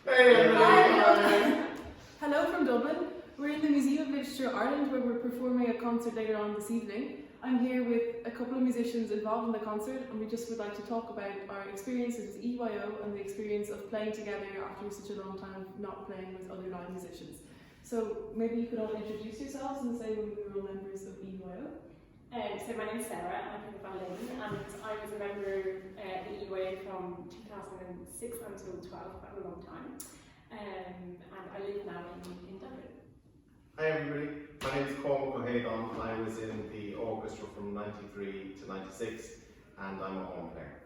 Hey everybody! Hello from Dublin. We're in the Museum of Literature Ireland where we're performing a concert later on this evening. I'm here with a couple of musicians involved in the concert, and we just would like to talk about our experiences with EYO and the experience of playing together after such a long time of not playing with other live musicians. So maybe you could all introduce yourselves and say when we were all members of EYO. So my name is Sarah, I play the violin, and I was a member of the EYO from 2006 until 12, quite a long time, and I live now in Dublin. Hi everybody, my name is Cormac Ó, and I was in the orchestra from 93 to 96 and I'm a horn player.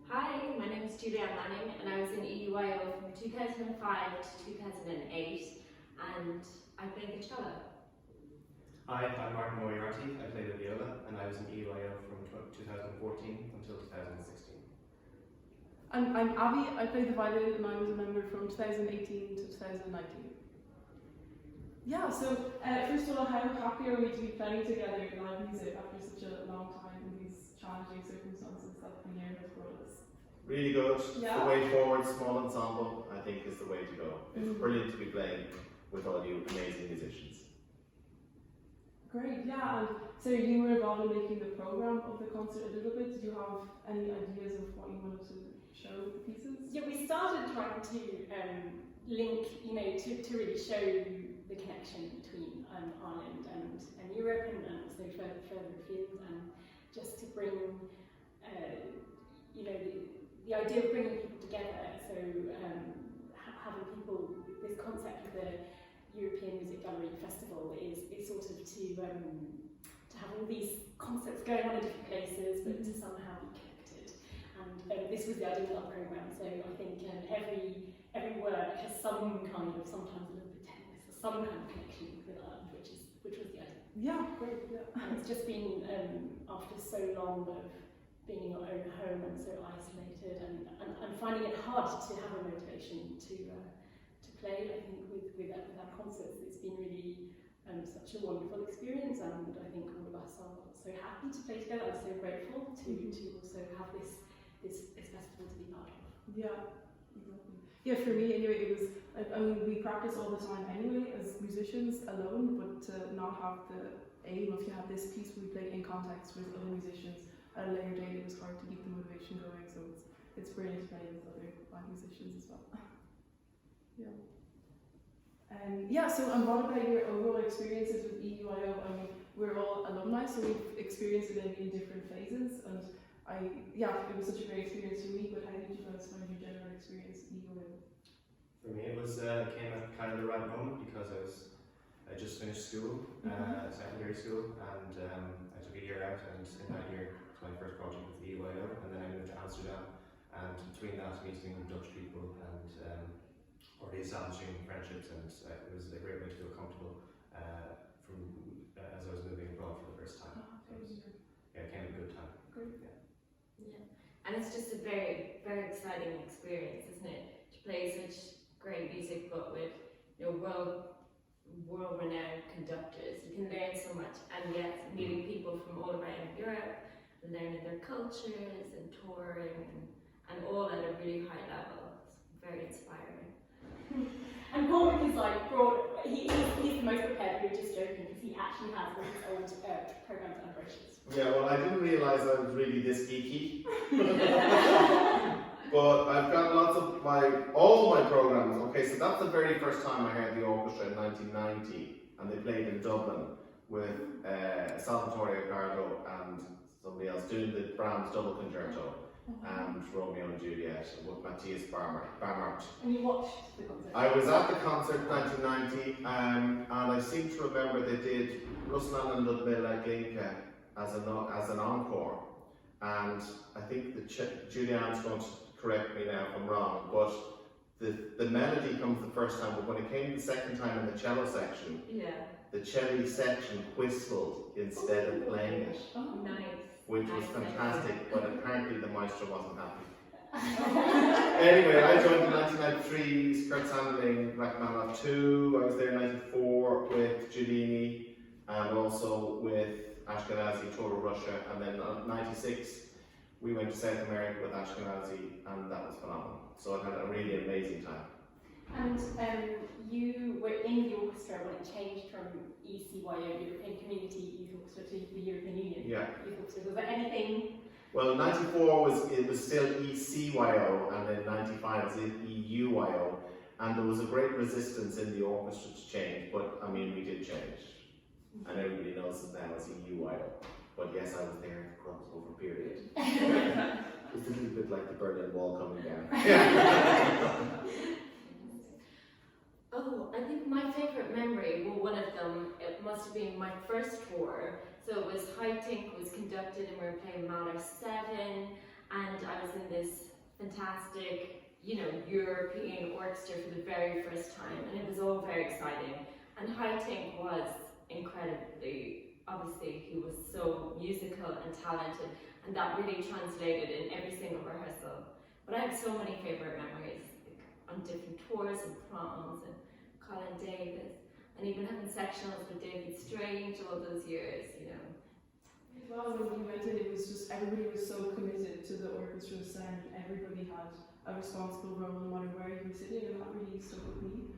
Hi, my name is Julianne Lanning and I was in EYO from 2005 to 2008 and I played the cello. Hi, I'm Moriarty, I play the viola and I was in EYO from 2014 until 2016. I'm Abbie, I played the violin and I was a member from 2018 to 2019. Yeah, so first of all, how happy are we to be playing together live music after such a long time in these challenging circumstances that the year has brought us? Really good. Yeah. The way forward, small ensemble, I think is the way to go. It's brilliant to be playing with all you amazing musicians. Great, yeah, and so you were involved in making the programme of the concert a little bit. Did you have any ideas of what you wanted to show with the pieces? Yeah, we started trying to link, to really show the connection between Ireland and Europe and also further afield, and just to bring, the idea of bringing people together. So having people, this concept of the European Music Gallery Festival is sort of to have all these concerts going on in different places, but to somehow be connected. And this was the idea of our programme. So I think every work has some kind of, sometimes a little bit tennis, or some kind of connection with Ireland, which was the idea. Yeah, great. Yeah. And it's just been after so long of being in your own home and so isolated, and finding it hard to have a motivation to play. I think with our concerts, it's been really such a wonderful experience, and I think all of us are so happy to play together. I'm so grateful to also have this festival to be part of. Yeah, exactly. Yeah, for me anyway, it was, we practice all the time anyway as musicians alone, but to not have the aim of, you have this piece we play in context with other musicians at a later date, it was hard to keep the motivation going, so it's brilliant to play with other live musicians as well. Yeah. So what about your overall experiences with EYO? I mean, we're all alumni, so we've experienced it in different phases, and it was such a great experience for me, but how did you guys find your general experience with EYO? For me it was came at kind of the right moment because I just finished school, secondary school, and I took a year out, and in that year it was my first project with the EYO, and then I moved to Amsterdam, and between that meeting Dutch people and already establishing friendships, and it was a great way to feel comfortable as I was moving abroad for the first time. It came at a good time. Great. Yeah, and it's just a very, very exciting experience, isn't it? To play such great music, but with world-renowned conductors. You can learn so much, and yet meeting people from all around Europe, and learning their cultures and touring, and all at a really high level. It's very inspiring. And Cormac is like he's the most prepared. We were just joking because he actually has all his old programs and brochures. Yeah, well, I didn't realise I was really this geeky. But I've got lots of all my programs. Okay, so that's the very first time I heard the orchestra in 1990, and they played in Dublin with Salvatore Accardo and somebody else doing the Brahms double concerto and Romeo and Juliet with Matthias Barmart. And you watched the concert? I was at the concert in 1990, and I seem to remember they did Ruslan and Ludmila Glinka as an encore, and I think Julianne's going to correct me now if I'm wrong, but the melody comes the first time, but when it came the second time in the cello section, the cello section whistled instead of playing it. Oh, nice. Which was fantastic, but apparently the maestro wasn't happy. Anyway, I joined in 1993, Kurt Sandling, Rachmaninoff 2. I was there in 94 with Giulini, and also with Ashkenazi, tour of Russia, and then in 96 we went to South America with Ashkenazi, and that was phenomenal. So I had a really amazing time. And you were in the orchestra when it changed from ECYO, European Community Youth Orchestra, to the European Union Yeah. Youth Orchestra. Was there anything? Well, 94 was still ECYO, and then 95 was EUYO, and there was a great resistance in the orchestra to change. But I mean, we did change, and everybody knows it now as EUYO. But yes, I was there in the crossover period. It's a little bit like the Berlin Wall coming down. Oh, I think my favourite memory, well, one of them, it must have been my first tour. So it was hAodáin was conducted and we were playing Mahler 7, and I was in this fantastic, European orchestra for the very first time, and it was all very exciting. And hAodáin was incredibly, obviously he was so musical and talented, and that really translated in every single rehearsal. But I have so many favourite memories, on different tours and proms and Colin Davis, and even having sectionals with David Strange all those years, Well, when we went in, it was just everybody was so committed to the orchestra's sound. Everybody had a responsible role no matter where you were sitting, and that really stuck with me.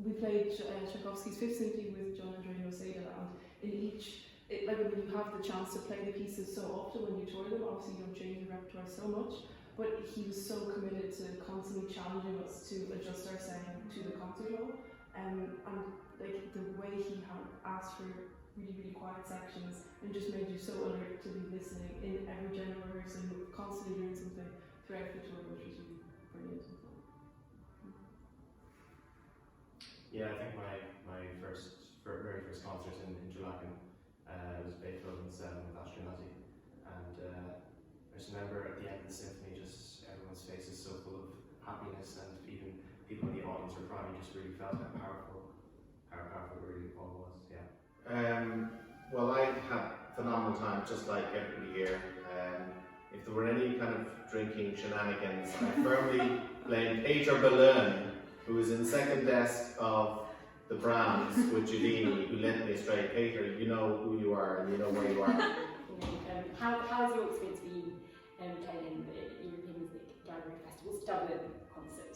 We played Tchaikovsky's Fifth Symphony with John Andrei Noseda, and in each, when you have the chance to play the pieces so often when you tour them, obviously you don't change the repertoire so much. But he was so committed to constantly challenging us to adjust our sound to the concert hall, and like the way he had asked for really, really quiet sections and just made you so alert to be listening in every general rehearsal, constantly doing something throughout the tour, which was really brilliant. Yeah, I think my very first concert in Dublin was Beethoven 7 with Ashkenazi, and I just remember at the end of the symphony, just everyone's faces so full of happiness, and even people in the audience were crying. Just really felt how powerful it really all was. Yeah. Well, I had phenomenal time, just like everybody here. If there were any kind of drinking shenanigans, I firmly blame Peter Ballon, who was in second desk of the Brahms with Giudini, who led me astray. Peter, you know who you are and you know where you are. How has your experience been playing in the European Music Gallery Festival's Dublin concert?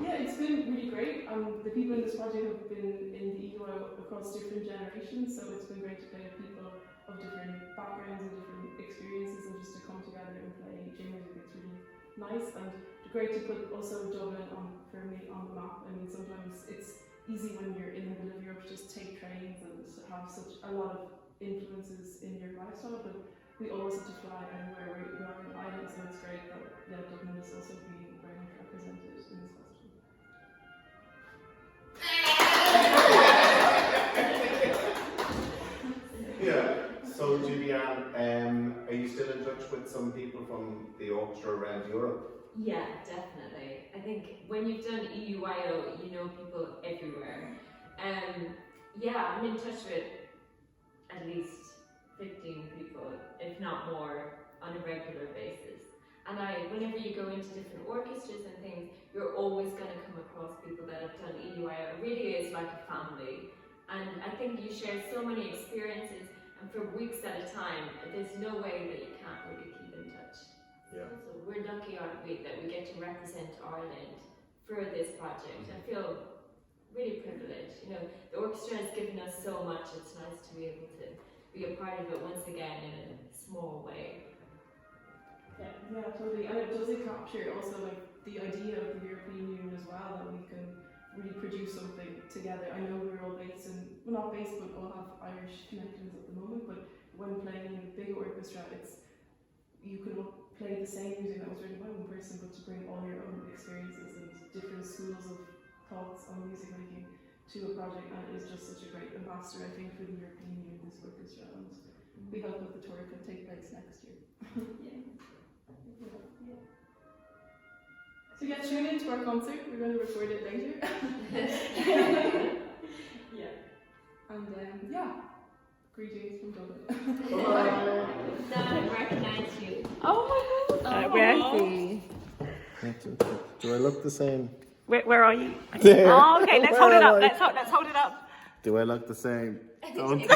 Yeah, it's been really great. The people in this project have been in the EUO across different generations, so it's been great to play with people of different backgrounds and different experiences, and just to come together and play chamber music. It's really nice, and great to put also Dublin firmly on the map. I mean, sometimes it's easy when you're in the middle of Europe to just take trains and have such a lot of influences in your lifestyle, but we always have to fly anywhere we are in Ireland, so it's great that Dublin is also being very much represented in this festival. Yeah. So, Julianne, are you still in touch with some people from the orchestra around Europe? Yeah, definitely. I think when you've done EUYO, you know people everywhere. Yeah, I'm in touch with at least 15 people, if not more, on a regular basis. And whenever you go into different orchestras and things, you're always going to come across people that have done EUYO. It really is like a family. And I think you share so many experiences, and for weeks at a time, there's no way that you can't really keep in touch. Yeah. So we're lucky, aren't we, that we get to represent Ireland for this project. I feel really privileged. The orchestra has given us so much. It's nice to be able to be a part of it once again in a small way. Yeah, totally. And it does capture also the idea of the European Union as well, that we can really produce something together. I know we're all based not based, but all have Irish connections at the moment, but when playing in a big orchestra, you can all play the same music that was written by one person, but to bring all your own experiences and different schools of thoughts on music making to a project, and it is just such a great ambassador, I think, for the European Union, this orchestra, and we hope that the tour can take place next year. So yeah, tune into our concert. We're going to record it later. Yeah. And greetings from Dublin. I recognize you. Oh my god! Where is he? Do I look the same? Where are you? There. Oh, okay, let's hold it Where up. am I? Let's hold it up. Do I look the same? Don't.